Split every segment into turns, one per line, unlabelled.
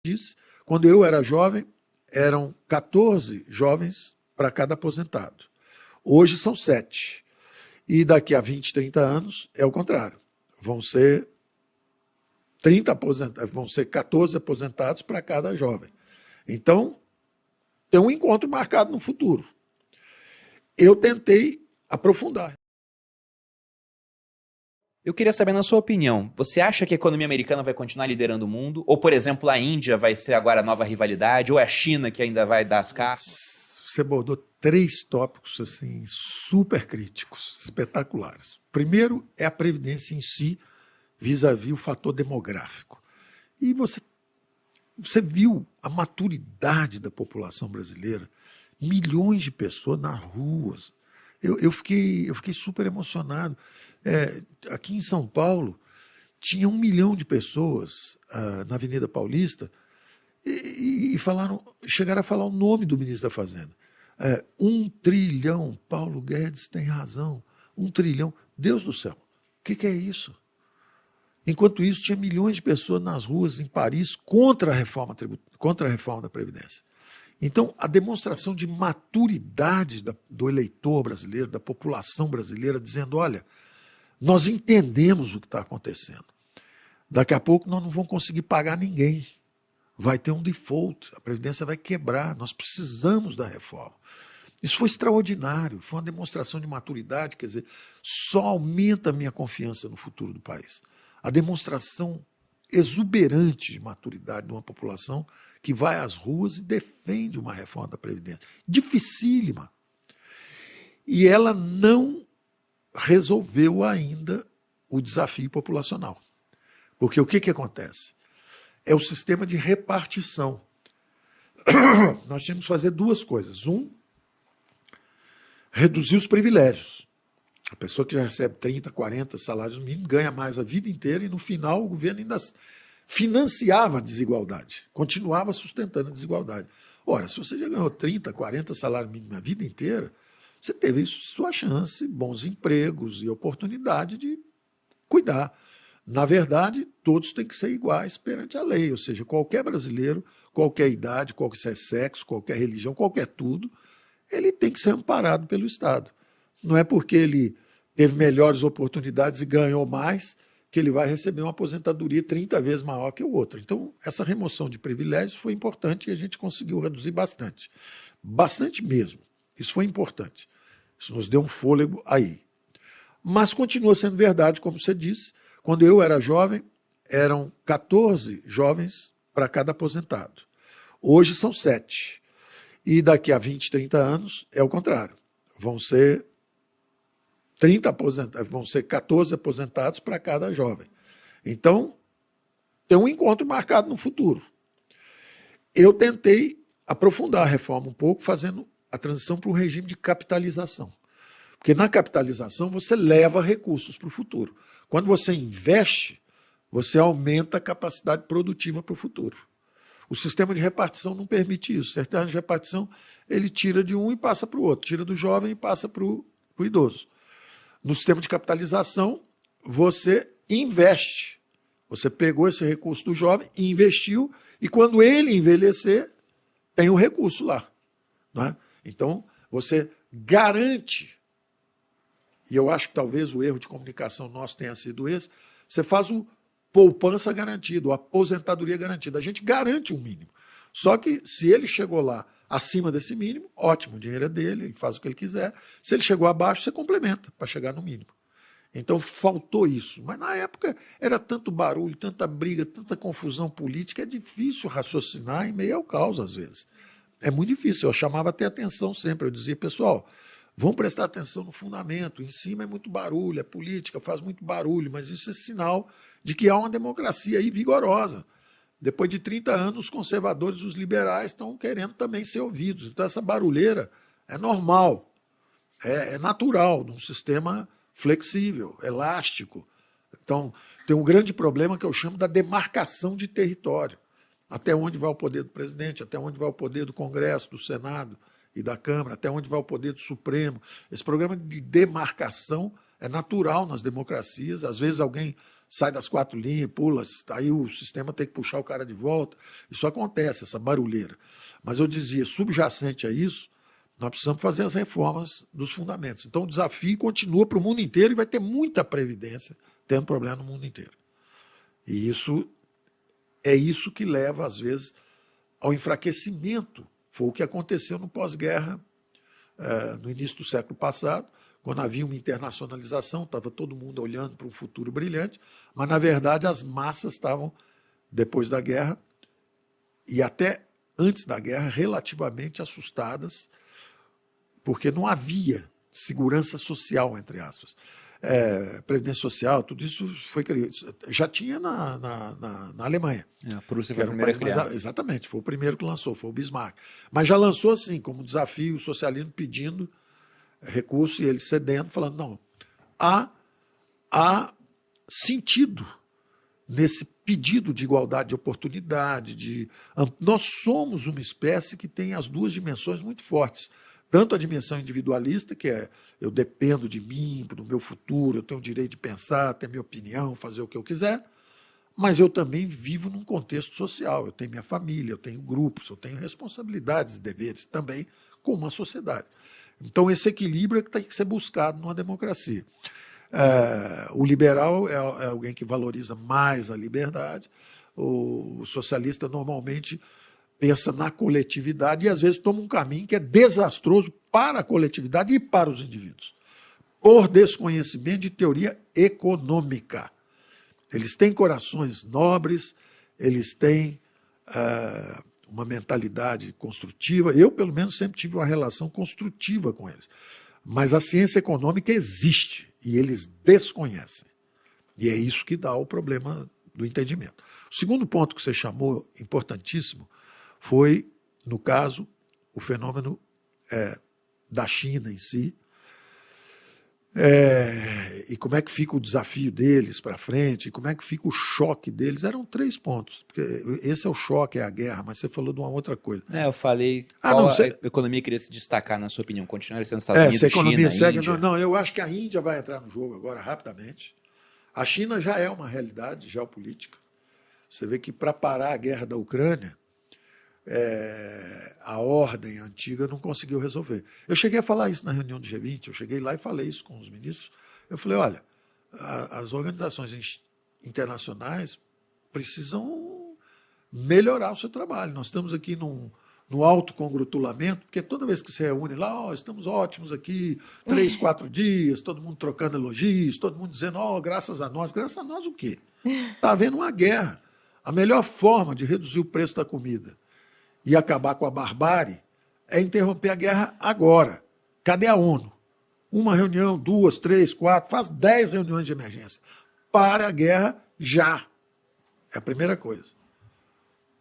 disse, quando eu era jovem, eram 14 jovens para cada aposentado. Hoje são 7. E daqui a 20, 30 anos é o contrário. Vão ser 14 aposentados para cada jovem. Então, tem um encontro marcado no futuro. Eu tentei aprofundar.
Eu queria saber, na sua opinião, você acha que a economia americana vai continuar liderando o mundo? Ou, por exemplo, a Índia vai ser agora a nova rivalidade? Ou é a China que ainda vai dar as caras?
Você abordou 3 tópicos assim, super críticos, espetaculares. Primeiro é a Previdência em si, vis-à-vis o fator demográfico. E você viu a maturidade da população brasileira, milhões de pessoas nas ruas. Eu fiquei super emocionado. Aqui em São Paulo, tinha 1 milhão de pessoas na Avenida Paulista e chegaram a falar o nome do ministro da Fazenda. 1 trilhão, Paulo Guedes tem razão, 1 trilhão. Deus do céu, o que é isso? Enquanto isso, tinha milhões de pessoas nas ruas em Paris contra a reforma da Previdência. Então, a demonstração de maturidade do eleitor brasileiro, da população brasileira, dizendo, olha, nós entendemos o que está acontecendo. Daqui a pouco nós não vamos conseguir pagar ninguém. Vai ter um default, a Previdência vai quebrar, nós precisamos da reforma. Isso foi extraordinário, foi uma demonstração de maturidade, quer dizer, só aumenta a minha confiança no futuro do país. A demonstração exuberante de maturidade de uma população que vai às ruas e defende uma reforma da Previdência. Dificílima. E ela não resolveu ainda o desafio populacional. Porque o que acontece? É o sistema de repartição. Nós tínhamos que fazer 2 coisas. Reduzir os privilégios. A pessoa que já recebe 30, 40 salários mínimos ganha mais a vida inteira e no final o governo ainda financiava a desigualdade, continuava sustentando a desigualdade. Ora, se você já ganhou 30, 40 salários mínimos a vida inteira, você teve sua chance, bons empregos e oportunidade de cuidar. Na verdade, todos têm que ser iguais perante a lei, ou seja, qualquer brasileiro, qualquer idade, qualquer sexo, qualquer religião, qualquer tudo, ele tem que ser amparado pelo Estado. Não é porque ele teve melhores oportunidades e ganhou mais que ele vai receber uma aposentadoria 30 vezes maior que o outro. Então, essa remoção de privilégios foi importante e a gente conseguiu reduzir bastante. Bastante mesmo. Isso foi importante. Isso nos deu um fôlego aí. Mas continua sendo verdade, como você disse, quando eu era jovem, eram 14 jovens para cada aposentado. Hoje são 7. E daqui a 20, 30 anos é o contrário. Vão ser 14 aposentados para cada jovem. Então, tem um encontro marcado no futuro. Eu tentei aprofundar a reforma um pouco, fazendo a transição para um regime de capitalização. Porque na capitalização você leva recursos para o futuro. Quando você investe, você aumenta a capacidade produtiva para o futuro. O sistema de repartição não permite isso. O sistema de repartição, ele tira de um e passa para o outro, tira do jovem e passa para o idoso. No sistema de capitalização, você investe. Você pegou esse recurso do jovem e investiu, e quando ele envelhecer, tem o recurso lá. Não é? Então, você garante, e eu acho que talvez o erro de comunicação nosso tenha sido esse, você faz o poupança garantida, a aposentadoria garantida. A gente garante um mínimo. Só que se ele chegou lá acima desse mínimo, ótimo, o dinheiro é dele, ele faz o que ele quiser. Se ele chegou abaixo, você complementa para chegar no mínimo. Então faltou isso. Mas na época era tanto barulho, tanta briga, tanta confusão política, é difícil raciocinar em meio ao caos às vezes. É muito difícil. Eu chamava até atenção sempre. Eu dizia, pessoal, vamos prestar atenção no fundamento. Em cima é muito barulho, é política, faz muito barulho, mas isso é sinal de que há uma democracia aí vigorosa. Depois de 30 anos, os conservadores e os liberais estão querendo também ser ouvidos. Então, essa barulheira é normal, é natural, num sistema flexível, elástico. Então, tem um grande problema que eu chamo da demarcação de território. Até onde vai o poder do presidente, até onde vai o poder do Congresso, do Senado e da Câmara, até onde vai o poder do Supremo. Esse programa de demarcação é natural nas democracias. Às vezes alguém sai das 4 linhas, pula, aí o sistema tem que puxar o cara de volta. Isso acontece, essa barulheira. Mas eu dizia, subjacente a isso, nós precisamos fazer as reformas dos fundamentos. Então o desafio continua para o mundo inteiro e vai ter muita previdência tendo problema no mundo inteiro. E isso é isso que leva, às vezes, ao enfraquecimento. Foi o que aconteceu no pós-guerra, no início do século passado, quando havia uma internacionalização, estava todo mundo olhando para um futuro brilhante, mas, na verdade, as massas estavam, depois da guerra, e até antes da guerra, relativamente assustadas, porque não havia segurança social, entre aspas. Previdência social, tudo isso foi criado. Já tinha na Alemanha.
A Prússia
foi
o primeiro a criar.
Exatamente, foi o primeiro que lançou, foi o Bismarck. Mas já lançou assim, como desafio, o socialismo pedindo recurso e ele cedendo, falando, não, há sentido nesse pedido de igualdade de oportunidade. Nós somos uma espécie que tem as duas dimensões muito fortes. Tanto a dimensão individualista, que é eu dependo de mim, do meu futuro, eu tenho o direito de pensar, ter minha opinião, fazer o que eu quiser, mas eu também vivo num contexto social, eu tenho minha família, eu tenho grupos, eu tenho responsabilidades e deveres também com uma sociedade. Então esse equilíbrio é que tem que ser buscado numa democracia. O liberal é alguém que valoriza mais a liberdade, o socialista normalmente pensa na coletividade e, às vezes, toma um caminho que é desastroso para a coletividade e para os indivíduos, por desconhecimento de teoria econômica. Eles têm corações nobres, eles têm uma mentalidade construtiva. Eu, pelo menos, sempre tive uma relação construtiva com eles. Mas a ciência econômica existe e eles desconhecem. E é isso que dá o problema do entendimento. O segundo ponto que você chamou, importantíssimo, foi, no caso, o fenômeno da China em si, e como é que fica o desafio deles para frente, e como é que fica o choque deles. Eram 3 pontos, porque esse é o choque, é a guerra, mas você falou de uma outra coisa.
Eu falei qual a economia queria se destacar, na sua opinião, continuar sendo Estados Unidos,
se a economia
China,
segue,
Índia?
Não, eu acho que a Índia vai entrar no jogo agora rapidamente. A China já é uma realidade geopolítica. Você vê que para parar a guerra da Ucrânia, a ordem antiga não conseguiu resolver. Eu cheguei a falar isso na reunião do G20, eu cheguei lá e falei isso com os ministros. Eu falei, olha, as organizações internacionais precisam melhorar o seu trabalho. Nós estamos aqui no autocongratulamento, porque toda vez que se reúne lá, estamos ótimos aqui, 3, 4 dias, todo mundo trocando elogios, todo mundo dizendo, graças a nós o quê? Está havendo uma guerra. A melhor forma de reduzir o preço da comida e acabar com a barbárie é interromper a guerra agora. Cadê a ONU? Uma reunião, 2, 3, 4, faz 10 reuniões de emergência. Para a guerra já. É a primeira coisa.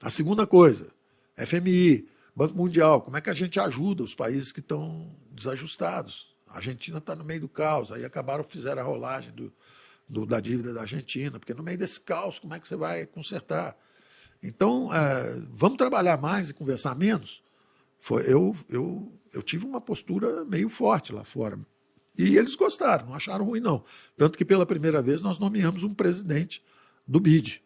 A segunda coisa, FMI, Banco Mundial, como é que a gente ajuda os países que estão desajustados? A Argentina está no meio do caos, aí fizeram a rolagem da dívida da Argentina, porque no meio desse caos, como é que você vai consertar? Então, vamos trabalhar mais e conversar menos? Eu tive uma postura meio forte lá fora. E eles gostaram, não acharam ruim, não. Tanto que, pela primeira vez, nós nomeamos um presidente do BID,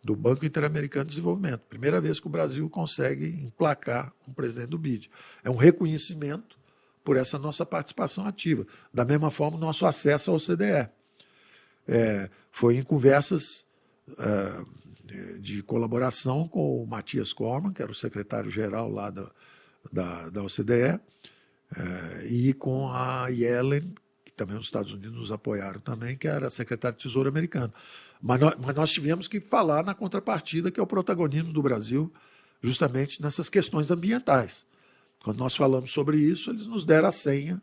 do Banco Interamericano de Desenvolvimento. Primeira vez que o Brasil consegue emplacar um presidente do BID. É um reconhecimento por essa nossa participação ativa. Da mesma forma, o nosso acesso ao OCDE. Foi em conversas de colaboração com o Matthias Cormann, que era o secretário-geral lá da OCDE, e com a Yellen, que também os Estados Unidos nos apoiaram também, que era a secretária de Tesouro americano. Mas nós tivemos que falar na contrapartida, que é o protagonismo do Brasil, justamente nessas questões ambientais. Quando nós falamos sobre isso, eles nos deram a senha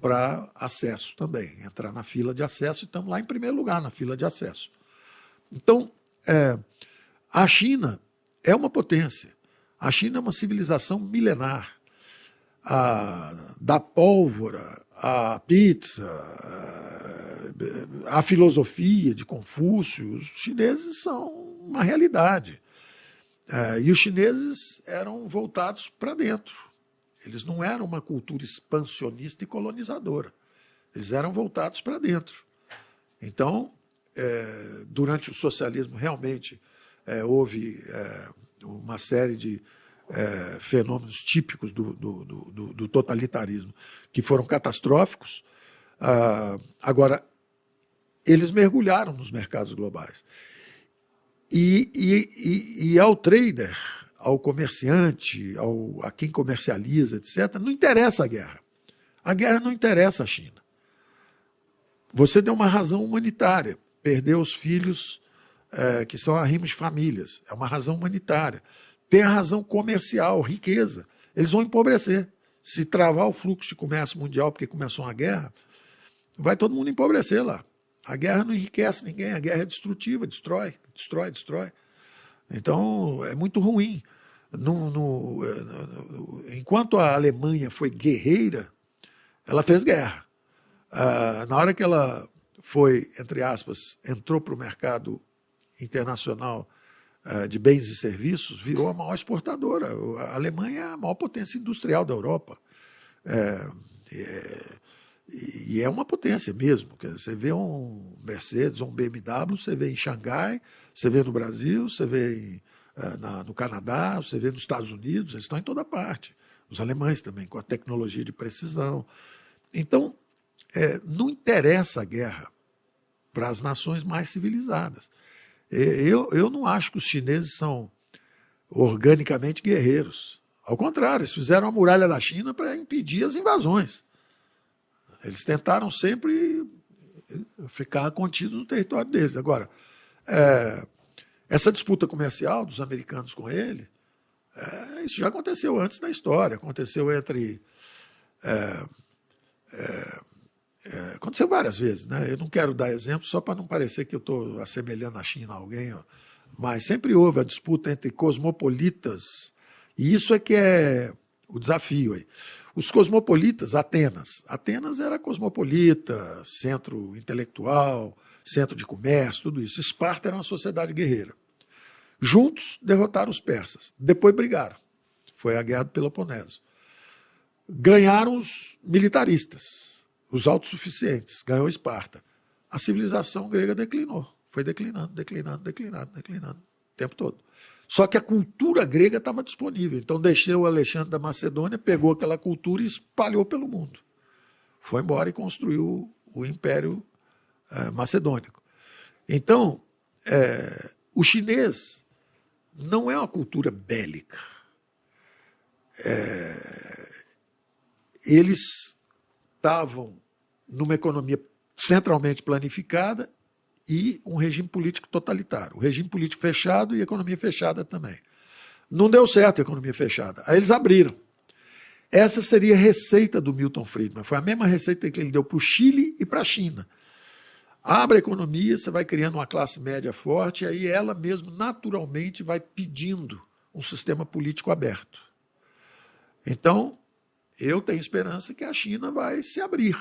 para acesso também, entrar na fila de acesso, e estamos lá em primeiro lugar na fila de acesso. Então, a China é uma potência. A China é uma civilização milenar. Da pólvora, a pizza, a filosofia de Confúcio, os chineses são uma realidade. E os chineses eram voltados para dentro. Eles não eram uma cultura expansionista e colonizadora. Eles eram voltados para dentro. Então, durante o socialismo, realmente houve uma série de fenômenos típicos do totalitarismo que foram catastróficos. Agora, eles mergulharam nos mercados globais. E ao trader, ao comerciante, a quem comercializa, etc., não interessa a guerra. A guerra não interessa a China. Você deu uma razão humanitária, perder os filhos que são arrimos de famílias. É uma razão humanitária. Tem a razão comercial, riqueza. Eles vão empobrecer. Se travar o fluxo de comércio mundial porque começou uma guerra, vai todo mundo empobrecer lá. A guerra não enriquece ninguém, a guerra é destrutiva, destrói. Então, é muito ruim. Enquanto a Alemanha foi guerreira, ela fez guerra. Na hora que ela foi, entre aspas, entrou para o mercado internacional de bens e serviços, virou a maior exportadora. A Alemanha é a maior potência industrial da Europa. E é uma potência mesmo. Você vê um Mercedes ou um BMW, você vê em Xangai, você vê no Brasil, você vê no Canadá, você vê nos Estados Unidos, eles estão em toda parte. Os alemães também, com a tecnologia de precisão. Então, não interessa a guerra para as nações mais civilizadas. Eu não acho que os chineses são organicamente guerreiros. Ao contrário, eles fizeram a muralha da China para impedir as invasões. Eles tentaram sempre ficar contidos no território deles. Agora, essa disputa comercial dos americanos com ele, isso já aconteceu antes na história. Aconteceu aconteceu várias vezes, né? Eu não quero dar exemplo só para não parecer que eu estou assemelhando a China a alguém, mas sempre houve a disputa entre cosmopolitas, e isso é que é o desafio aí. Os cosmopolitas, Atenas era cosmopolita, centro intelectual, centro de comércio, tudo isso. Esparta era uma sociedade guerreira. Juntos derrotaram os persas, depois brigaram. Foi a Guerra do Peloponeso. Ganharam os militaristas, os autossuficientes, ganhou Esparta. A civilização grega declinou, foi declinando o tempo todo. Só que a cultura grega estava disponível, então deixou o Alexandre da Macedônia, pegou aquela cultura e espalhou pelo mundo. Foi embora e construiu o Império Macedônico. Então, o chinês não é uma cultura bélica. Eles estavam numa economia centralmente planificada e um regime político totalitário. O regime político fechado e a economia fechada também. Não deu certo a economia fechada. Aí eles abriram. Essa seria a receita do Milton Friedman. Foi a mesma receita que ele deu para o Chile e para a China. Abre a economia, você vai criando uma classe média forte, e aí ela mesmo naturalmente vai pedindo um sistema político aberto. Então, eu tenho esperança que a China vai se abrir.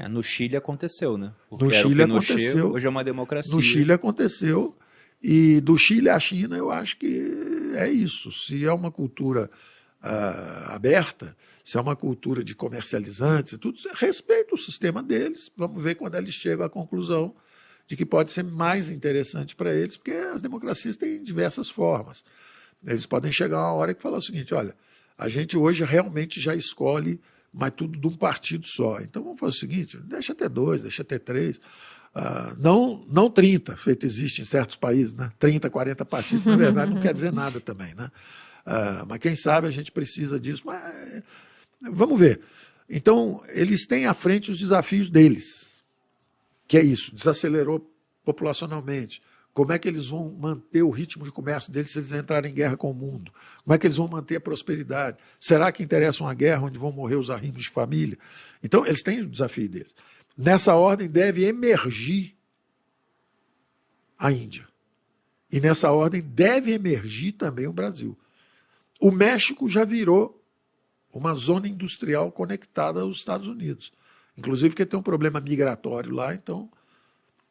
No Chile aconteceu, né?
No Chile aconteceu.
Hoje é uma democracia.
No Chile aconteceu. E do Chile à China, eu acho que é isso. Se é uma cultura aberta, se é uma cultura de comercializantes e tudo, respeita o sistema deles. Vamos ver quando eles chegam à conclusão de que pode ser mais interessante para eles, porque as democracias têm diversas formas. Eles podem chegar a uma hora que falar o seguinte: olha, a gente hoje realmente já escolhe, mas tudo de um partido só. Então vamos fazer o seguinte: deixa ter 2, deixa ter 3. Não 30, feito existe em certos países, né? 30, 40 partidos, na verdade, não quer dizer nada também, né? Mas quem sabe a gente precisa disso. Mas, vamos ver. Então, eles têm à frente os desafios deles, que é isso: desacelerou populacionalmente. Como é que eles vão manter o ritmo de comércio deles se eles entrarem em guerra com o mundo? Como é que eles vão manter a prosperidade? Será que interessa uma guerra onde vão morrer os arrimos de família? Então, eles têm o desafio deles. Nessa ordem deve emergir a Índia. E nessa ordem deve emergir também o Brasil. O México já virou uma zona industrial conectada aos Estados Unidos. Inclusive porque tem um problema migratório lá, então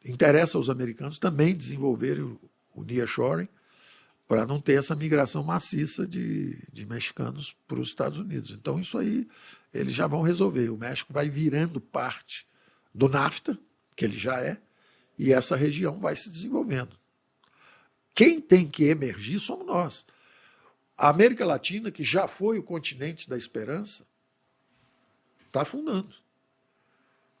interessa aos americanos também desenvolverem o nearshoring para não ter essa migração maciça de mexicanos para os Estados Unidos. Então isso aí eles já vão resolver. O México vai virando parte do NAFTA, que ele já é, e essa região vai se desenvolvendo. Quem tem que emergir somos nós. A América Latina, que já foi o continente da esperança, está afundando.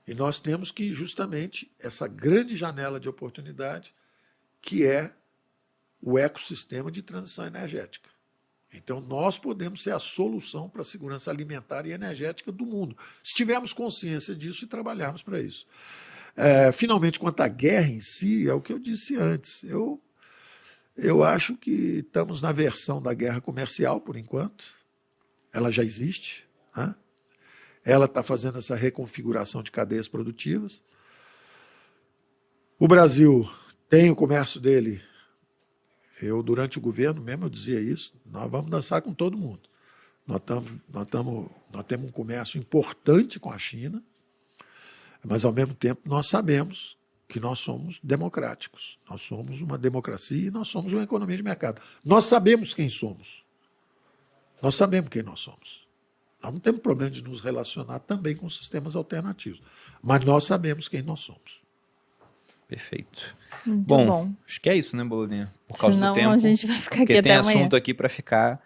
E nós temos que, justamente, essa grande janela de oportunidade, que é o ecossistema de transição energética. Então, nós podemos ser a solução para a segurança alimentar e energética do mundo, se tivermos consciência disso e trabalharmos para isso. Finalmente, quanto à guerra em si, é o que eu disse antes. Eu acho que estamos na versão da guerra comercial, por enquanto. Ela já existe, né? Ela está fazendo essa reconfiguração de cadeias produtivas. O Brasil tem o comércio dele. Durante o governo mesmo, eu dizia isso, nós vamos dançar com todo mundo. Nós temos um comércio importante com a China, mas, ao mesmo tempo, nós sabemos que nós somos democráticos. Nós somos uma democracia e nós somos uma economia de mercado. Nós sabemos quem somos. Nós sabemos quem nós somos. Nós não temos problema de nos relacionar também com sistemas alternativos, mas nós sabemos quem nós somos.
Perfeito.
Muito
Bom, acho que é isso, né, Bolovinha? Por causa
Senão,
do tempo.
a gente vai ficar aqui
porque
até
tem
amanhã.
assunto aqui para ficar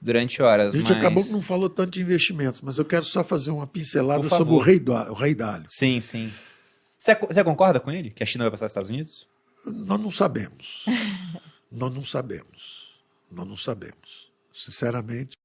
durante horas.
A gente acabou que não falou tanto de investimentos, mas eu quero só fazer uma pincelada sobre o rei Dalio.
Sim, sim. Você concorda com ele? Que a China vai passar aos Estados Unidos?
Nós não sabemos. Nós não sabemos. Sinceramente,